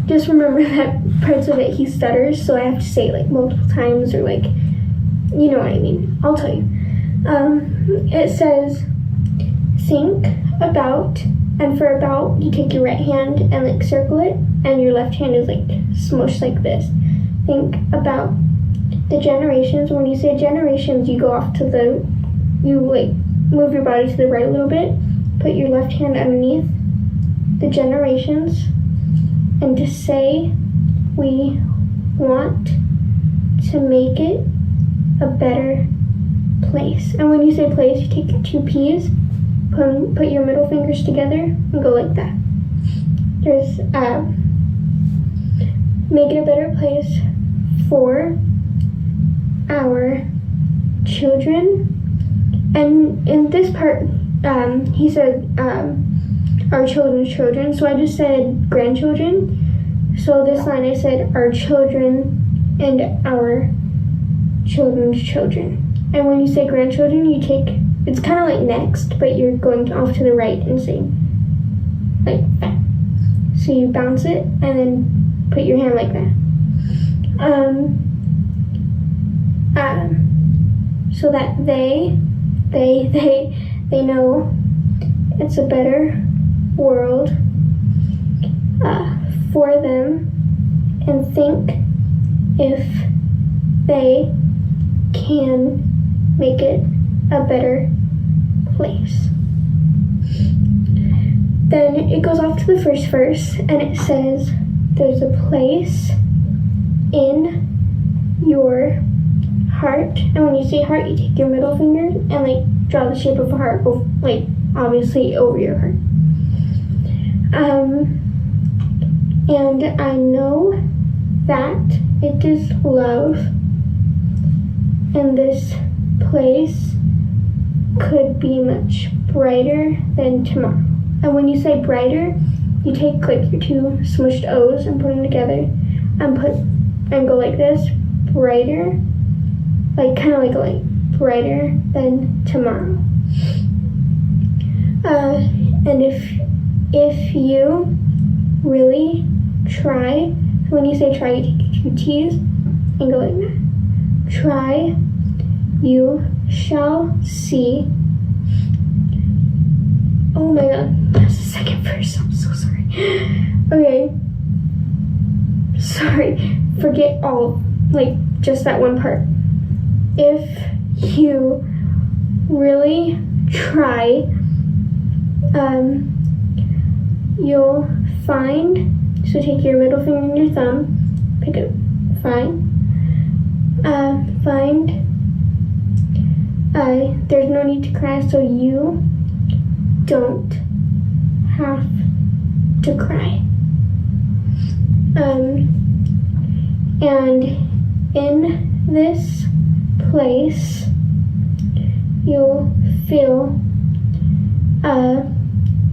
just remember that parts of it he stutters, so I have to say it like multiple times, or like, you know what I mean. I'll tell you. It says, think about, and for about, you take your right hand and like circle it, and your left hand is like smushed like this. Think about the generations. When you say generations, you go off to the, you like move your body to the right a little bit, put your left hand underneath the generations, and to say, we want to make it a better place. And when you say place, you take your two P's, put your middle fingers together, and go like that. There's, make it a better place for our children. And in this part, he said, our children's children, so I just said grandchildren. So this line I said, our children and our children's children. And when you say grandchildren, you take, it's kind of like next, but you're going off to the right and saying, like that. So you bounce it and then put your hand like that. So that they know it's a better world for them, and think if they can make it a better place. Then it goes off to the first verse, and it says, there's a place in your heart. And when you say heart, you take your middle finger and like draw the shape of a heart, like obviously over your heart. And I know that it is love, and this place could be much brighter than tomorrow. And when you say brighter, you take like your two smushed O's and put them together and go like this, brighter, like kind of like a light, brighter than tomorrow. And if you really try, when you say try, you take your two T's and go like that. Try, you shall see. Oh my god, that's the second verse. I'm so sorry. Okay. Sorry. Forget all, like, just that one part. If you really try, you'll find, so take your middle finger and your thumb, pick it, find, there's no need to cry, so you don't have to cry. And in this place, you'll feel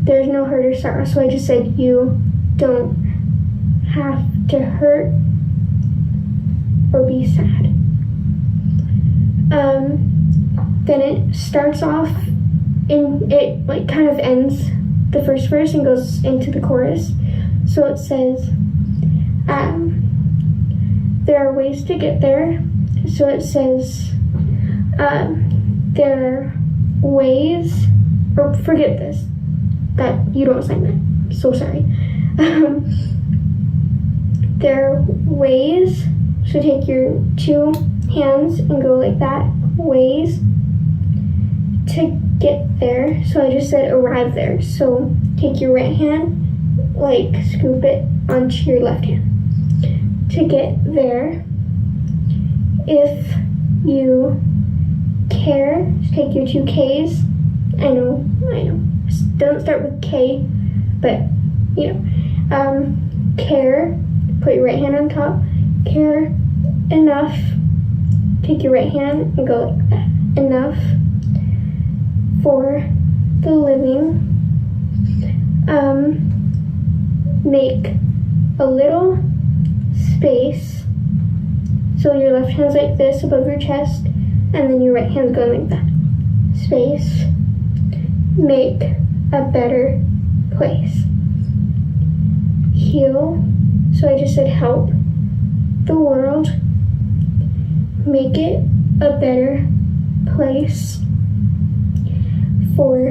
there's no hurt or sorrow. So I just said you don't have to hurt or be sad. Then it starts off it like kind of ends the first verse and goes into the chorus. So it says, there are ways to get there. So it says, there are ways, or forget this, that you don't sign that, I'm so sorry. There are ways, so take your two hands and go like that, ways to get there. So I just said arrive there. So take your right hand, like scoop it onto your left hand. To get there, if you care, take your two K's. I know. Don't start with K, but you know. Care, put your right hand on top. Care enough, take your right hand and go like that. Enough for the living. Make a little space. So your left hand's like this above your chest, and then your right hand's going like that. Space. Make a better place. Heal. So So I just said help the world, make it a better place for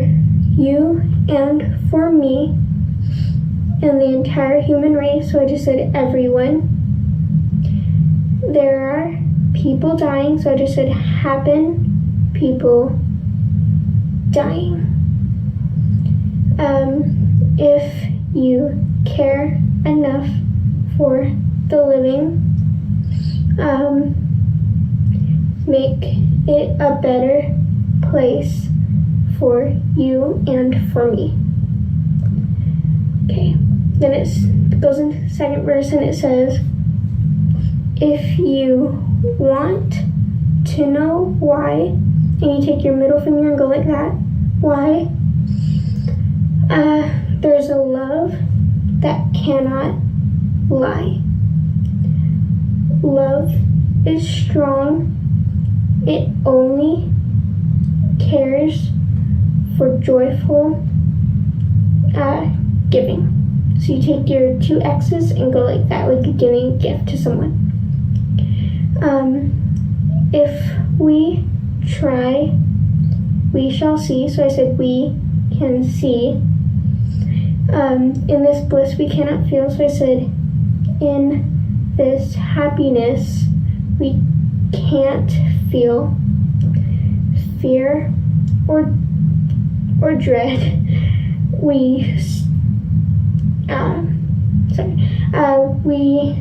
you and for me and the entire human race. So I just said everyone. There are people dying, so I just said happen people dying. If you care enough for the living, make it a better place for you and for me. Okay, then it goes into the second verse and it says, if you want to know why, and you take your middle finger and go like that, why? There's a love that cannot lie. Love is strong. It only cares for joyful giving. So you take your two X's and go like that, like you're giving a gift to someone. If we try, we shall see. So I said we can see. In this bliss we cannot feel. So I said in this happiness we can't feel fear or dread. We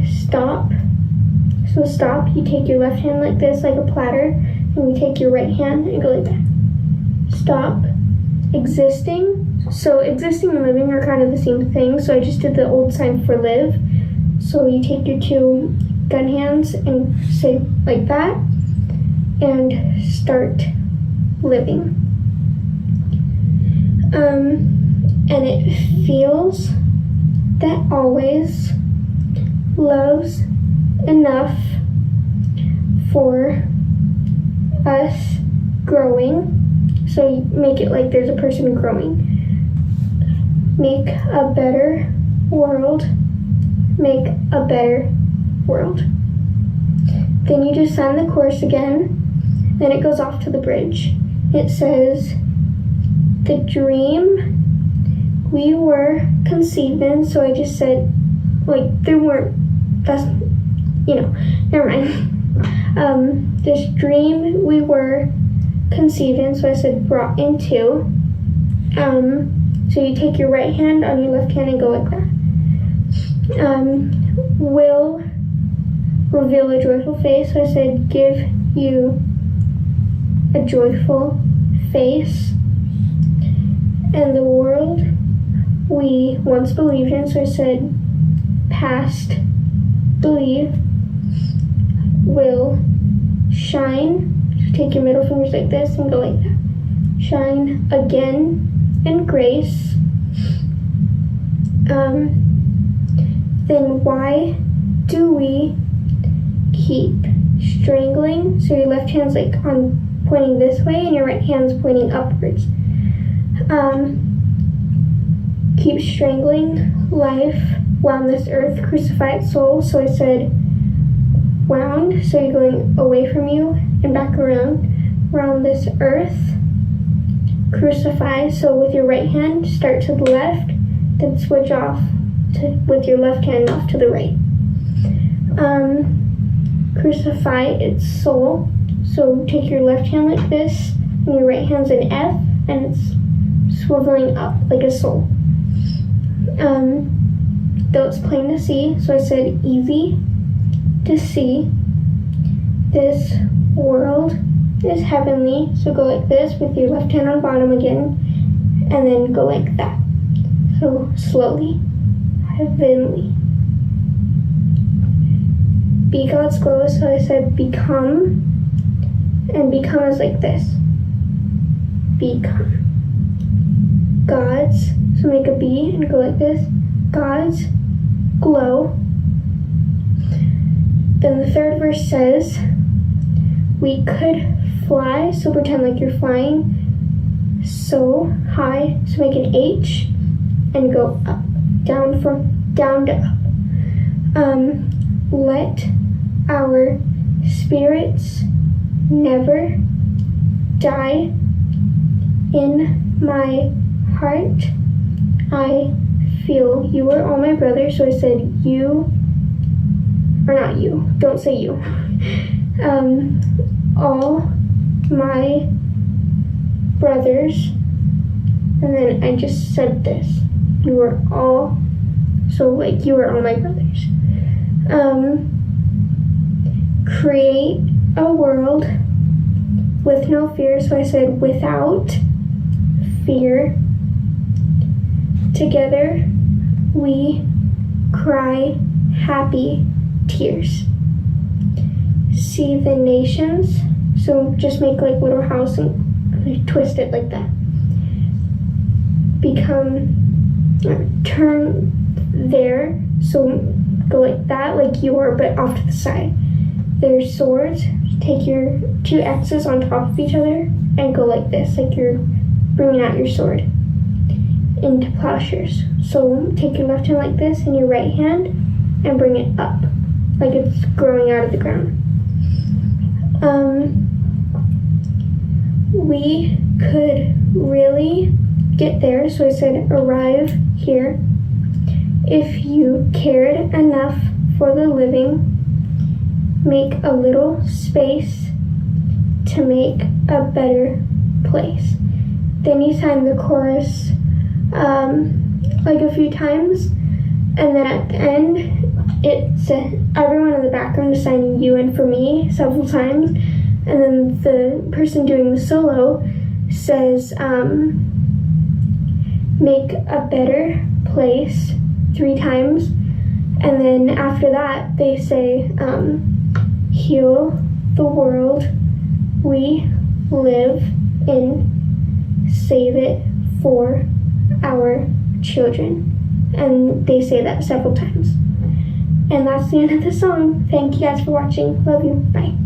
stop. So stop, you take your left hand like this, like a platter, and you take your right hand and go like that. Stop. Existing. So existing and living are kind of the same thing, so I just did the old sign for live. So you take your two gun hands and say like that, and start living. And it feels that always loves enough for us growing. So you make it like there's a person growing. Make a better world. Make a better world. Then you just sign the chorus again. Then it goes off to the bridge. It says, the dream we were conceived in. So I just said, like, there weren't, that's, never mind. This dream we were conceived in, so I said brought into. So you take your right hand on your left hand and go like that. Will reveal a joyful face, so I said give you a joyful face. And the world we once believed in, so I said past believe, will shine. Take your middle fingers like this and go like that. Shine again in grace. Then why do we keep strangling? So your left hand's like on pointing this way and your right hand's pointing upwards. Keep strangling life wound this earth, crucify its soul. So I said wound, so you're going away from you and back around. Round this earth, crucify. So with your right hand, start to the left, then switch off with your left hand off to the right. Crucify its soul. So take your left hand like this, and your right hand's an F, and it's swiveling up like a soul. Though it's plain to see, so I said easy to see. This world is heavenly, so go like this with your left hand on bottom again, and then go like that. So slowly, heavenly. Be God's glow, so I said become, and become is like this. Become. God's, so make a B and go like this. God's glow. Then the third verse says, we could fly, so pretend like you're flying so high, so make an H and go up, down to up. Let our spirits never die. In my heart, I feel you are all my brothers. So I said you, or not you, don't say you. All my brothers. And then I just said this. You are all, so like you are all my brothers. Create a world with no fear. So I said without fear. Together we cry happy tears. See the nations. So just make like little house and twist it like that. Turn there, so go like that, like you are, but off to the side. There's swords. Take your two X's on top of each other and go like this, like you're bringing out your sword into plowshares. So take your left hand like this and your right hand and bring it up, like it's growing out of the ground. We could really get there, so I said arrive here. If you cared enough for the living, make a little space to make a better place. Then you sang the chorus like a few times, and then at the end it said everyone in the background is signing you in for me several times, and then the person doing the solo says make a better place 3 times, and then after that they say heal the world we live in, save it for our children, and they say that several times. And that's the end of the song. Thank you guys for watching. Love you. Bye.